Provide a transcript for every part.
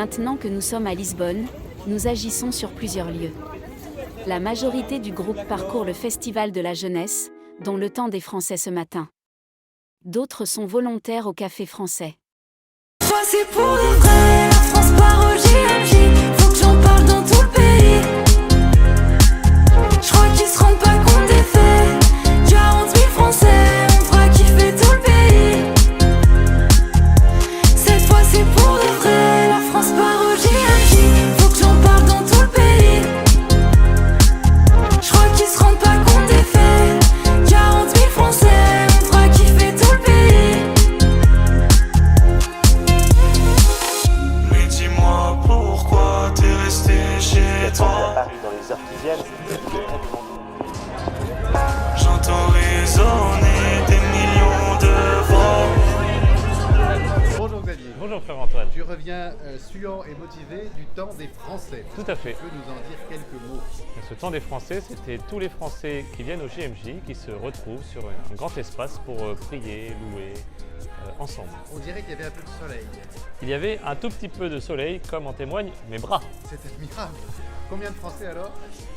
Maintenant que nous sommes à Lisbonne, nous agissons sur plusieurs lieux. La majorité du groupe parcourt le Festival de la jeunesse, dont le temps des Français ce matin. D'autres sont volontaires au Café Français. Toi c'est pour de vrai, la France part au JMJ, faut que j'en parle dans tout le pays. Je crois qu'ils se rendent pas compte des faits, 40 000 Français, on fera kiffer tout le pays. Cette fois c'est pour de vrai, la France part au JMJ, faut que j'en parle dans tout le pays. Je crois qu'ils se rendent pas compte des faits, 40 000 Français, on fera kiffer tout le pays. Mais dis-moi pourquoi t'es resté chez toi. Dans les heures qui viennent, J'entends résonner des millions de voix. Bonjour Xavier. Bonjour frère Antoine. Tu reviens suant et motivé du temps des Français. Tout à fait. Tu peux nous en dire quelques mots? Ce temps des Français, c'était tous les Français qui viennent au JMJ, qui se retrouvent sur un grand espace pour prier, louer ensemble. On dirait qu'il y avait un peu de soleil. Il y avait un tout petit peu de soleil, comme en témoignent mes bras. C'est admirable. Combien de Français alors?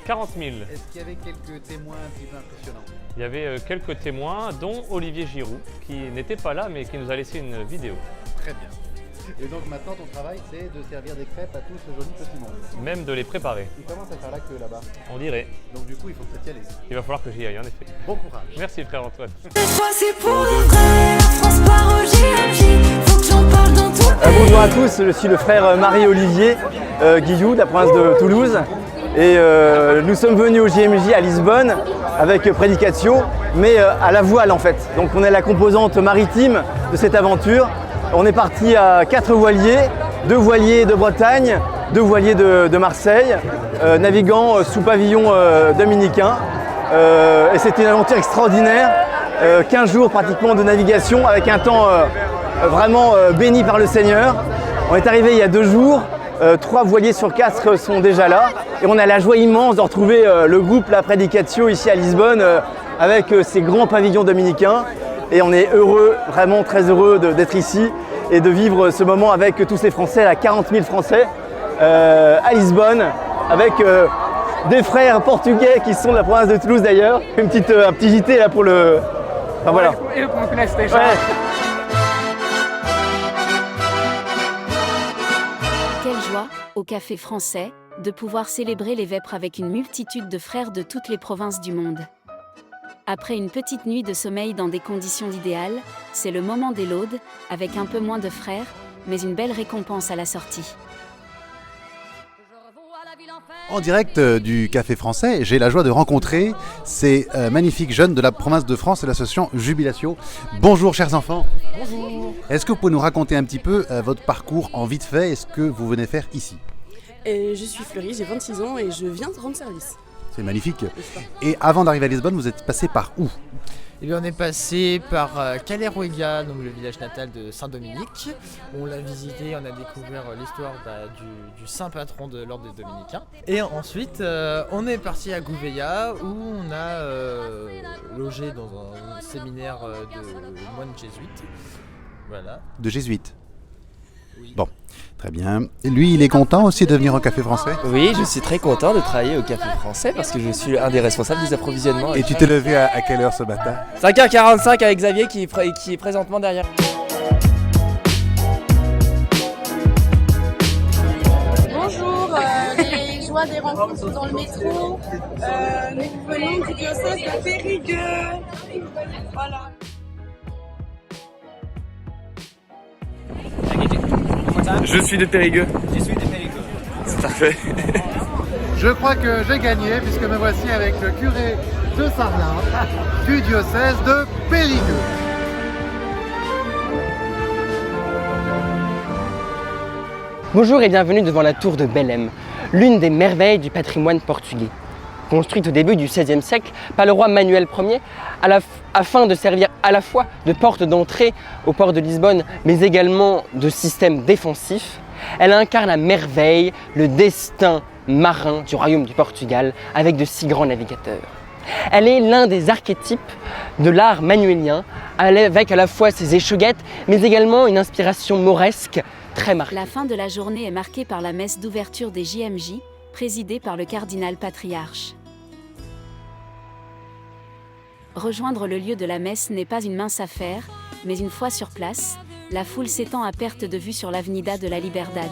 40 000. Est-ce qu'il y avait quelques témoins un petit peu impressionnants? Il y avait quelques témoins, dont Olivier Giroud, qui n'était pas là, mais qui nous a laissé une vidéo. Très bien. Et donc maintenant ton travail c'est de servir des crêpes à tout ce joli petit monde. Même de les préparer, Il commence à faire la queue là-bas. on dirait. Donc du coup il faut peut-être y aller. Il va falloir que j'y aille, en effet. Bon courage. Merci frère Antoine. Cette fois c'est pour de vrai, la France part au JMJ, faut que j'en parle dans tout le pays. Bonjour à tous, je suis le frère Marie-Olivier Guillou de la province de Toulouse et nous sommes venus au JMJ à Lisbonne avec Prédicatio, mais à la voile en fait. Donc on est la composante maritime de cette aventure. On est parti à 4 voiliers, 2 voiliers de Bretagne, 2 voiliers de Marseille, naviguant sous pavillon dominicain. Et c'était une aventure extraordinaire, 15 jours pratiquement de navigation avec un temps vraiment béni par le Seigneur. On est arrivé il y a 2 jours, 3 voiliers sur 4 sont déjà là et on a la joie immense de retrouver le groupe La Prédicatio ici à Lisbonne avec ces grands pavillons dominicains et on est heureux, vraiment très heureux d'être ici et de vivre ce moment avec tous ces Français, là 40 000 Français à Lisbonne avec des frères portugais qui sont de la province de Toulouse d'ailleurs. Un petit JT là pour le... Enfin voilà. Ouais. Quelle joie, au Café Français, de pouvoir célébrer les vêpres avec une multitude de frères de toutes les provinces du monde. Après une petite nuit de sommeil dans des conditions idéales, c'est le moment des laudes, avec un peu moins de frères, mais une belle récompense à la sortie. En direct du Café Français, j'ai la joie de rencontrer ces magnifiques jeunes de la province de France et l'association Jubilatio. Bonjour chers enfants. Bonjour. Est-ce que vous pouvez nous raconter un petit peu votre parcours en vite fait et ce que vous venez faire ici? Je suis Fleury, j'ai 26 ans et je viens de rendre service. C'est magnifique. Et avant d'arriver à Lisbonne, vous êtes passé par où? Eh bien, on est passé par Caleruega, donc le village natal de Saint-Dominique. On l'a visité, on a découvert l'histoire du saint patron de l'ordre des Dominicains. Et ensuite, on est parti à Gouveia où on a logé dans un séminaire de moines jésuites. Voilà. De jésuites? Oui. Bon, très bien. Et lui, il est content aussi de venir au Café Français? Oui, je suis très content de travailler au Café Français parce que je suis un des responsables des approvisionnements. Et tu t'es levé à quelle heure ce matin? 5h45 avec Xavier qui est présentement derrière. Bonjour, les joies des rencontres dans le métro. Nous venons du diocèse de Périgueux. Voilà. Je suis de Périgueux. Je suis de Périgueux. C'est parfait. Je crois que j'ai gagné puisque me voici avec le curé de Sarlat du diocèse de Périgueux. Bonjour et bienvenue devant la tour de Belém, l'une des merveilles du patrimoine portugais. Construite au début du XVIe siècle par le roi Manuel Ier, afin de servir à la fois de porte d'entrée au port de Lisbonne, mais également de système défensif, elle incarne à merveille le destin marin du royaume du Portugal avec de si grands navigateurs. Elle est l'un des archétypes de l'art manuélien, avec à la fois ses échauguettes, mais également une inspiration mauresque très marquée. La fin de la journée est marquée par la messe d'ouverture des JMJ, présidée par le cardinal patriarche. Rejoindre le lieu de la messe n'est pas une mince affaire, mais une fois sur place, la foule s'étend à perte de vue sur l'Avenida de la Liberdad.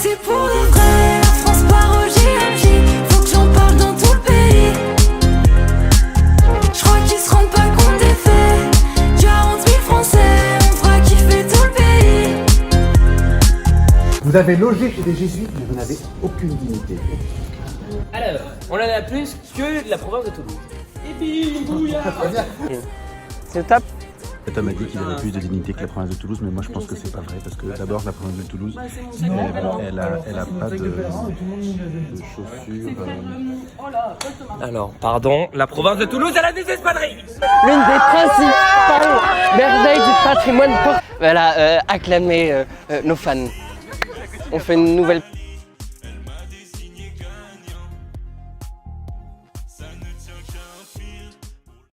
C'est pour de vrai, la France part au JMJ. Faut que j'en parle dans tout le pays. Je crois qu'ils se rendent pas compte des faits. 40 000 Français, on fera kiffer tout le pays. Vous avez logé chez des jésuites, mais vous n'avez aucune dignité. Alors, on en a plus que la province de Toulouse. Et bim, C'est top. Cet homme a dit qu'il avait plus de dignité que la province de Toulouse, mais moi je pense que c'est pas vrai, parce que d'abord la province de Toulouse, elle a pas de chaussures. Alors, pardon, la province de Toulouse, elle a des espadrilles. L'une des principales merveilles du patrimoine. Voilà, acclamer nos fans. On fait une nouvelle